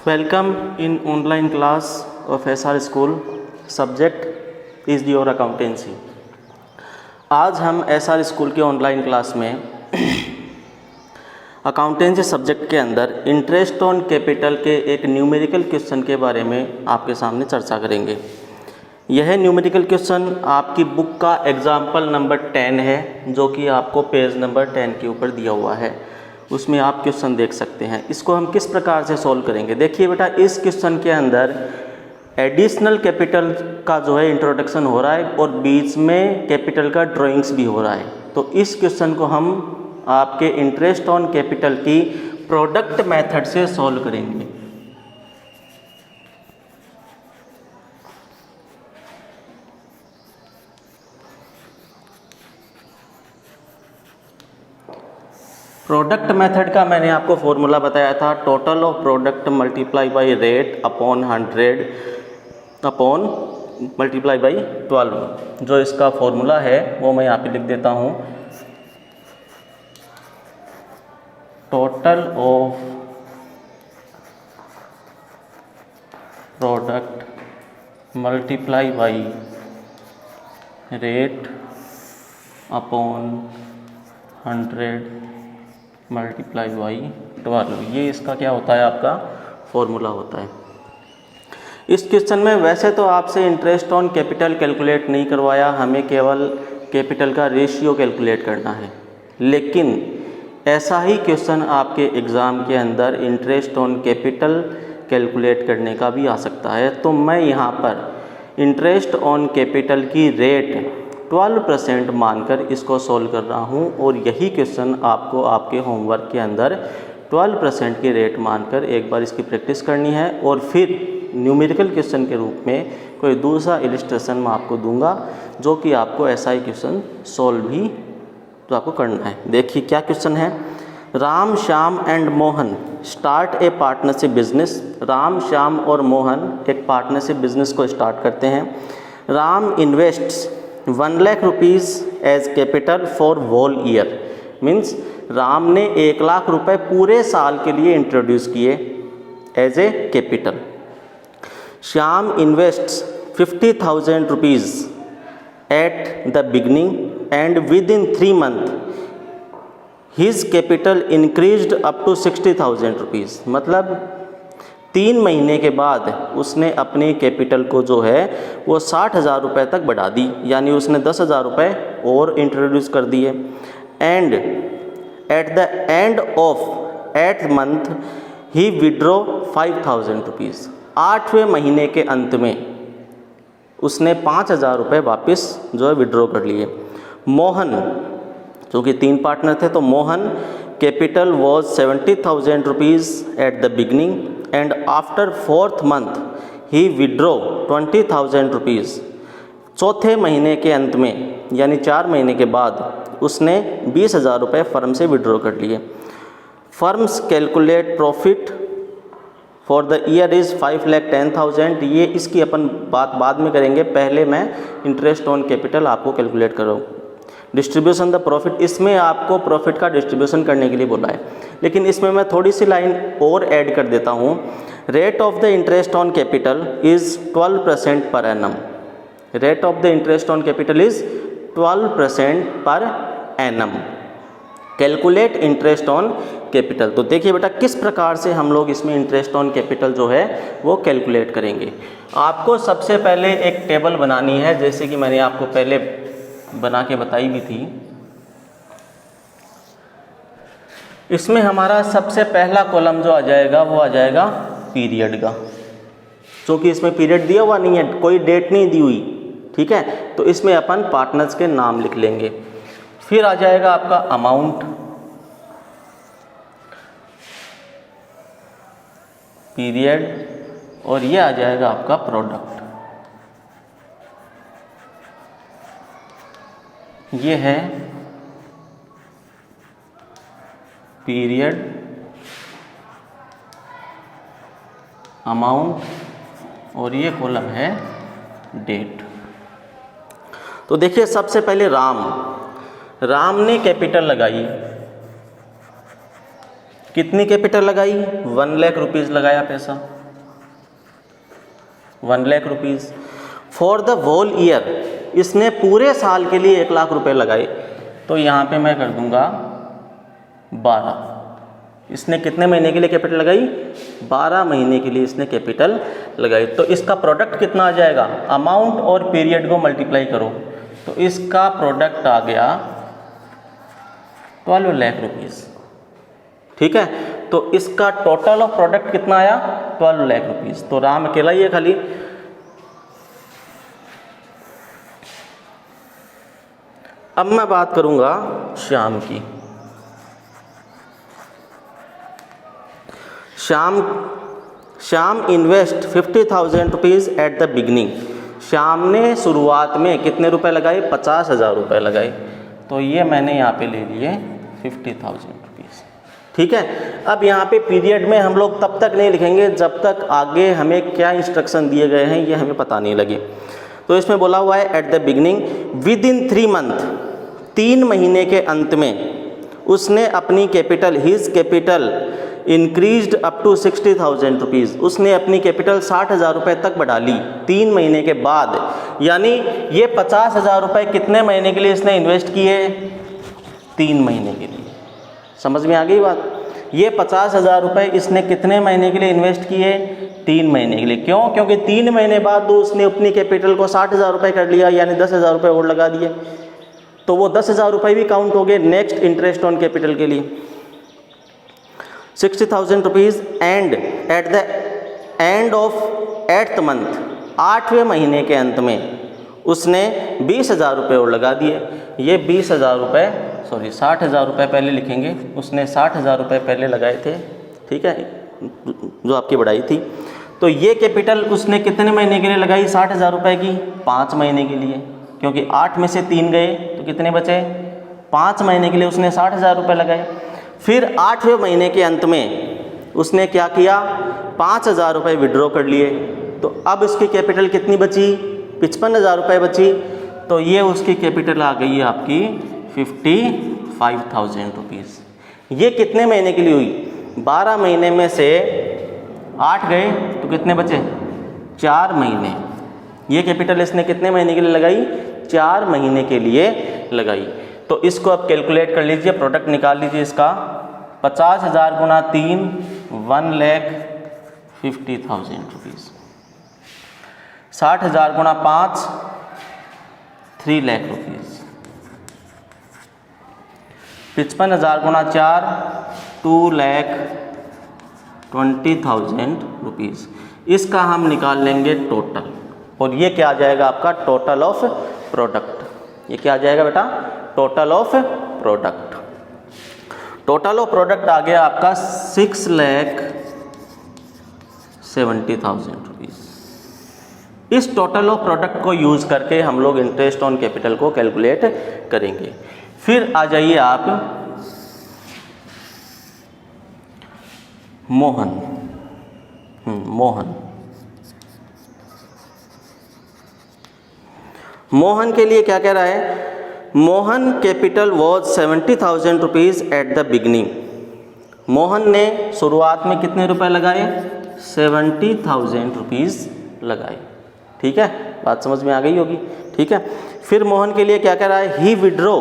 Welcome in online class of SR School. Subject is your accountancy. आज हम SR school के online class में accountancy subject के अंदर इंटरेस्ट ऑन कैपिटल के एक न्यूमेरिकल क्वेश्चन के बारे में आपके सामने चर्चा करेंगे। यह न्यूमेरिकल क्वेश्चन आपकी बुक का एग्जाम्पल नंबर 10 है, जो कि आपको पेज नंबर 10 के ऊपर दिया हुआ है। उसमें आप क्वेश्चन देख सकते हैं। इसको हम किस प्रकार से सॉल्व करेंगे, देखिए बेटा, इस क्वेश्चन के अंदर एडिशनल कैपिटल का जो है इंट्रोडक्शन हो रहा है और बीच में कैपिटल का ड्राइंग्स भी हो रहा है। तो इस क्वेश्चन को हम आपके इंटरेस्ट ऑन कैपिटल की प्रोडक्ट मेथड से सॉल्व करेंगे। प्रोडक्ट मेथड का मैंने आपको फॉर्मूला बताया था, total of product multiply by rate upon 100 upon multiply by 12। जो इसका फॉर्मूला है वो मैं यहाँ पे लिख देता हूँ। Total of product multiply by rate upon 100 multiply by 12, ये इसका क्या होता है, आपका फॉर्मूला होता है। इस क्वेश्चन में वैसे तो आपसे इंटरेस्ट ऑन कैपिटल कैलकुलेट नहीं करवाया, हमें केवल कैपिटल का रेशियो कैलकुलेट करना है। लेकिन ऐसा ही क्वेश्चन आपके एग्ज़ाम के अंदर इंटरेस्ट ऑन कैपिटल कैलकुलेट करने का भी आ सकता है। तो मैं यहाँ पर इंटरेस्ट ऑन कैपिटल की रेट 12% मानकर इसको सॉल्व कर रहा हूँ और यही क्वेश्चन आपको आपके होमवर्क के अंदर 12% की रेट मानकर एक बार इसकी प्रैक्टिस करनी है और फिर न्यूमेरिकल क्वेश्चन के रूप में कोई दूसरा इलिस्ट्रेशन मैं आपको दूंगा, जो कि आपको ऐसा ही क्वेश्चन सॉल्व भी तो आपको करना है। देखिए क्या क्वेश्चन है। Ram, Shyam and Mohan start a partnership business. Ram, Shyam और मोहन एक पार्टनरशिप बिजनेस को स्टार्ट करते हैं। Ram invests 1 lakh rupees as capital for whole year. Means Ram ने 1 लाख रुपए पूरे साल के लिए इंट्रोड्यूस किए as a capital. Shyam invests 50,000 rupees at the beginning and within 3 month his capital increased up to 60,000 rupees. मतलब 3 महीने के बाद उसने अपने कैपिटल को जो है वो 60,000 रुपये तक बढ़ा दी, यानी उसने 10,000 रुपये और इंट्रोड्यूस कर दिए। And at the end of 8th month ही विड्रॉ 5,000 रुपीज़। 8वें महीने के अंत में उसने 5,000 रुपये वापस जो है विड्रॉ कर लिए। मोहन, क्योंकि 3 पार्टनर थे, तो Mohan capital was 70,000 rupees at the beginning and after 4th month ही विड्रॉ 20,000 रुपीज़। 4थे महीने के अंत में यानी 4 महीने के बाद उसने 20,000 रुपये फर्म से विड्रॉ कर लिए। Firms calculate profit for the year is 5,10,000। ये इसकी अपन बात बाद में करेंगे, पहले मैं इंटरेस्ट ऑन कैपिटल आपको कैलकुलेट करूँ। डिस्ट्रीब्यूशन द प्रॉफिट, इसमें आपको प्रॉफिट का डिस्ट्रीब्यूशन करने के लिए बोला है, लेकिन इसमें मैं थोड़ी सी लाइन और ऐड कर देता हूँ। Rate of the interest on capital is 12% per annum. Rate of the interest on capital is 12% per annum. Calculate interest on capital. तो देखिए बेटा, किस प्रकार से हम लोग इसमें इंटरेस्ट ऑन कैपिटल जो है वो कैलकुलेट करेंगे। आपको सबसे पहले एक टेबल बनानी है, जैसे कि मैंने आपको पहले बना के बताई भी थी। इसमें हमारा सबसे पहला कॉलम जो आ जाएगा वो आ जाएगा पीरियड का, क्योंकि इसमें पीरियड दिया हुआ नहीं है, कोई डेट नहीं दी हुई, ठीक है। तो इसमें अपन पार्टनर्स के नाम लिख लेंगे। फिर आ जाएगा आपका अमाउंट, पीरियड, और ये आ जाएगा आपका प्रोडक्ट। ये है पीरियड, अमाउंट, और ये कॉलम है डेट। तो देखिए सबसे पहले राम ने कैपिटल लगाई कितनी कैपिटल लगाई? 1 लाख रुपीज़ लगाया पैसा, 1 lakh rupees. For the whole year, इसने पूरे साल के लिए 1 लाख रुपए लगाए, तो यहाँ पे मैं कर दूंगा 12। इसने कितने महीने के लिए कैपिटल लगाई? 12 महीने के लिए इसने कैपिटल लगाई। तो इसका प्रोडक्ट कितना आ जाएगा? अमाउंट और पीरियड को मल्टीप्लाई करो, तो इसका प्रोडक्ट आ गया 12 लाख रुपीज़। ठीक है, तो इसका टोटल ऑफ प्रोडक्ट कितना आया? 12 लाख रुपीज़। तो राम अकेला ही है खाली। अब मैं बात करूंगा श्याम की। Shyam invest 50,000 rupees at the beginning. Shyam ने शुरुआत में कितने रुपए लगाए? 50,000 रुपये लगाए। तो ये मैंने यहाँ पे ले लिए 50,000 रुपीज़। ठीक है, अब यहाँ पे पीरियड में हम लोग तब तक नहीं लिखेंगे जब तक आगे हमें क्या इंस्ट्रक्शन दिए गए हैं ये हमें पता नहीं लगे। तो इसमें बोला हुआ है at the beginning within 3 month, 3 महीने के अंत में उसने अपनी capital, his capital increased up to 60,000 rupees. उसने अपनी कैपिटल 60,000 रुपये तक बढ़ा ली 3 महीने के बाद। यानी ये 50,000 रुपये कितने महीने के लिए इसने इन्वेस्ट किए? 3 महीने के लिए। समझ में आ गई बात? ये 50,000 रुपये इसने कितने महीने के लिए इन्वेस्ट किए? 3 महीने के लिए। क्यों? क्योंकि 3 महीने बाद तो उसने अपनी कैपिटल को 60,000 रुपये कर लिया, यानी 10,000 रुपये और लगा दिए, तो वो 10,000 रुपये भी काउंट हो गए नेक्स्ट इंटरेस्ट ऑन कैपिटल के लिए। 60,000 rupees and at the end of 8th month, 8वें महीने के अंत में उसने 20,000 रुपये और लगा दिए। ये 20,000 रुपये, सॉरी 60,000 रुपये पहले लिखेंगे, उसने 60,000 रुपये पहले लगाए थे। ठीक है, जो आपकी बढ़ाई थी। तो ये कैपिटल उसने कितने महीने के लिए लगाई? 60,000 रुपये की 5 महीने के लिए, क्योंकि 8 में से 3 गए तो कितने बचे? 5 महीने के लिए उसने 60,000 रुपये लगाए। फिर 8वें महीने के अंत में उसने क्या किया? 5,000 रुपये विड्रॉ कर लिए। तो अब उसकी कैपिटल कितनी बची? 55,000 रुपये बची। तो ये उसकी कैपिटल आ गई है आपकी 55,000 रुपीज़। ये कितने महीने के लिए हुई? 12 महीने में से 8 गए तो कितने बचे? 4 महीने। ये कैपिटल इसने कितने महीने के लिए लगाई? 4 महीने के लिए लगाई। तो इसको आप कैलकुलेट कर लीजिए, प्रोडक्ट निकाल लीजिए इसका। 50,000 गुना 3, 1,50,000 रुपीज़। 60,000 गुना 5, 3 लाख रुपीज़। 55,000 गुना 4, 2,20,000 रुपीज़। इसका हम निकाल लेंगे टोटल, और ये क्या आ जाएगा आपका? Total of product. ये क्या आ जाएगा बेटा? Total of product. Total of product आ गया आपका 6,70,000 रुपीज़। इस टोटल ऑफ प्रोडक्ट को यूज़ करके हम लोग इंटरेस्ट ऑन कैपिटल को कैलकुलेट करेंगे। फिर आ जाइए आप मोहन। मोहन के लिए क्या कह रहा है? Mohan capital was 70,000 rupees at the beginning. Mohan ने शुरुआत में कितने रुपए लगाए? 70,000 रुपीज़ लगाए। ठीक है, बात समझ में आ गई होगी। ठीक है, फिर मोहन के लिए क्या कह रहा है? ही विड्रॉ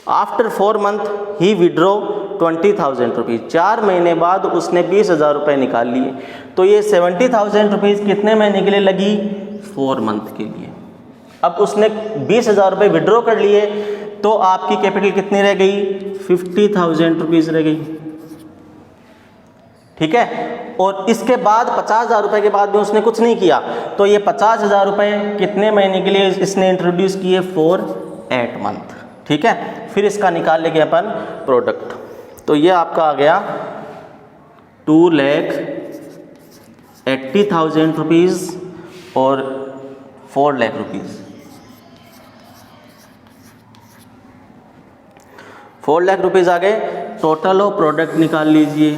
आफ्टर 4 मंथ, ही विड्रॉ 20,000 रुपीज़। 4 महीने बाद उसने 20,000 रुपये निकाल लिए। तो ये 70,000 रुपीज़ कितने महीने के लिए लगी? 4 मंथ के लिए। अब उसने 20,000 रुपये विड्रॉ कर लिए, तो आपकी कैपिटल कितनी रह गई? 50,000 रुपीज़ रह गई। ठीक है, और इसके बाद 50,000 रुपये के बाद भी उसने कुछ नहीं किया, तो ये 50,000 रुपये कितने महीने के लिए इसने इंट्रोड्यूस किए? 4 8 मंथ। ठीक है, फिर इसका निकाल लेंगे अपन प्रोडक्ट। तो ये आपका आ गया 2,80,000 रुपीज़ और 4 लाख रुपीज़। 4 लाख रुपीज़ आ गए। टोटल ऑफ प्रोडक्ट निकाल लीजिए।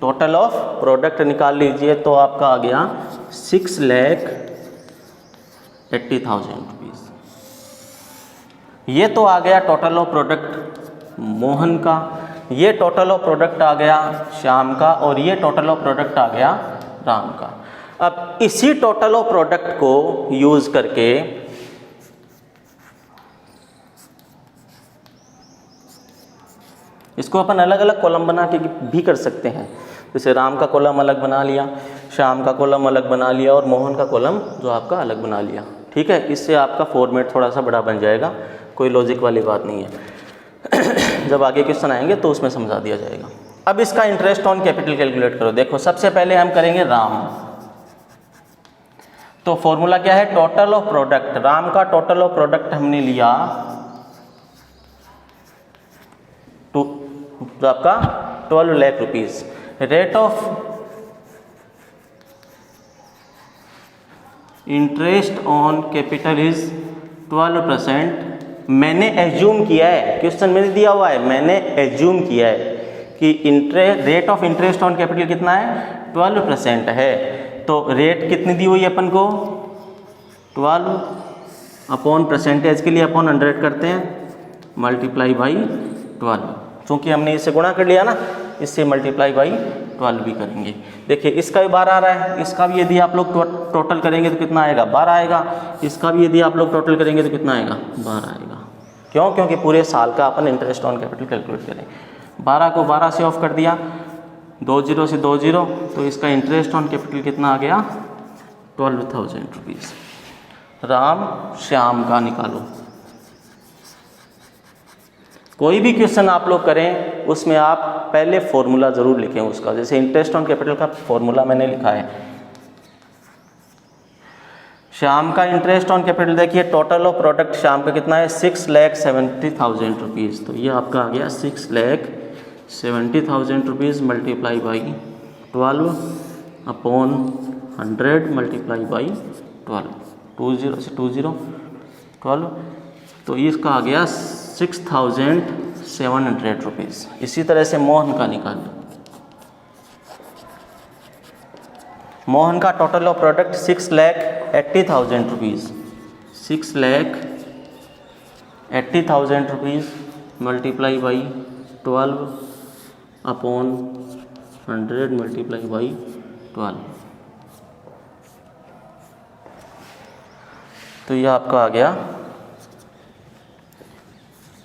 टोटल ऑफ प्रोडक्ट निकाल लीजिए, तो आपका आ गया 6,80,000 रुपीज़। ये तो आ गया टोटल ऑफ प्रोडक्ट मोहन का। ये टोटल ऑफ प्रोडक्ट आ गया श्याम का और ये टोटल ऑफ प्रोडक्ट आ गया राम का। अब इसी टोटल ऑफ प्रोडक्ट को यूज करके इसको अपन अलग अलग कॉलम बना के भी कर सकते हैं। जैसे राम का कॉलम अलग बना लिया, श्याम का कॉलम अलग बना लिया और मोहन का कॉलम जो आपका अलग बना लिया। ठीक है, इससे आपका फॉर्मेट थोड़ा सा बड़ा बन जाएगा, कोई लॉजिक वाली बात नहीं है। जब आगे क्वेश्चन आएंगे तो उसमें समझा दिया जाएगा। अब इसका इंटरेस्ट ऑन कैपिटल कैलकुलेट करो। देखो सबसे पहले हम करेंगे राम, तो फॉर्मूला क्या है, टोटल ऑफ प्रोडक्ट। राम का टोटल ऑफ प्रोडक्ट हमने लिया तो आपका 12 lakh rupees. Rate of interest on capital is 12%। मैंने एज्यूम किया है, क्वेश्चन में दिया हुआ है, मैंने एज्यूम किया है कि rate of interest on capital कितना है, 12% है। तो रेट कितनी दी हुई है अपन को, 12 अपॉन परसेंटेज के लिए अपॉन 100 करते हैं, मल्टीप्लाई बाई 12। चूँकि हमने इसे गुणा कर लिया ना, इससे मल्टीप्लाई बाई 12 भी करेंगे। देखिए इसका भी 12 आ रहा है, इसका भी यदि आप लोग टोटल करेंगे तो कितना आएगा, 12 आएगा। इसका भी यदि आप लोग टोटल करेंगे तो कितना आएगा, 12 आएगा। क्यों, क्योंकि पूरे साल का अपन इंटरेस्ट ऑन कैपिटल कैलकुलेट करें। 12 को 12 से ऑफ कर दिया, 2 0 से 2 0, तो इसका इंटरेस्ट ऑन कैपिटल कितना आ गया, 12,000 रुपीज़। राम श्याम का निकालो। कोई भी क्वेश्चन आप लोग करें उसमें आप पहले फॉर्मूला ज़रूर लिखें उसका। जैसे इंटरेस्ट ऑन कैपिटल का फॉर्मूला मैंने लिखा है। श्याम का इंटरेस्ट ऑन कैपिटल देखिए, टोटल ऑफ प्रोडक्ट श्याम का कितना है, 6,70,000 रुपीज़। तो ये आपका आ गया 6,70,000 rupees multiply by 12 upon 100 multiply by 12, 20 से 20 12, तो इसका आ गया 6,700 रुपीज़। इसी तरह से मोहन का निकाल लो। मोहन का total of product 6,80,000 rupees, 6,80,000 rupees multiply by 12 upon 100 multiply by 12, तो यह आपका आ गया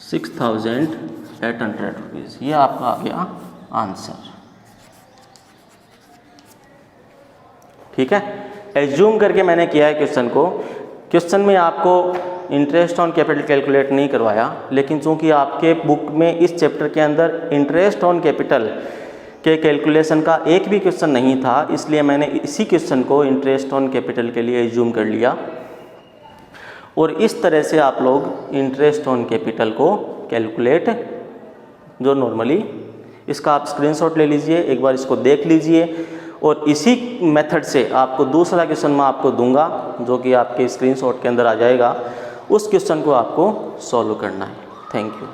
6,800 रुपीज़। ये आपका आ गया आंसर। ठीक है, एज्यूम करके मैंने किया है क्वेश्चन को। क्वेश्चन में आपको इंटरेस्ट ऑन कैपिटल कैलकुलेट नहीं करवाया, लेकिन चूंकि आपके बुक में इस चैप्टर के अंदर इंटरेस्ट ऑन कैपिटल के कैलकुलेशन का एक भी क्वेश्चन नहीं था, इसलिए मैंने इसी क्वेश्चन को इंटरेस्ट ऑन कैपिटल के लिए एज्यूम कर लिया। और इस तरह से आप लोग इंटरेस्ट ऑन कैपिटल को कैलकुलेट जो नॉर्मली, इसका आप स्क्रीनशॉट ले लीजिए, एक बार इसको देख लीजिए। और इसी मेथड से आपको दूसरा क्वेश्चन मैं आपको दूंगा जो कि आपके स्क्रीनशॉट के अंदर आ जाएगा, उस क्वेश्चन को आपको सॉल्व करना है। Thank you.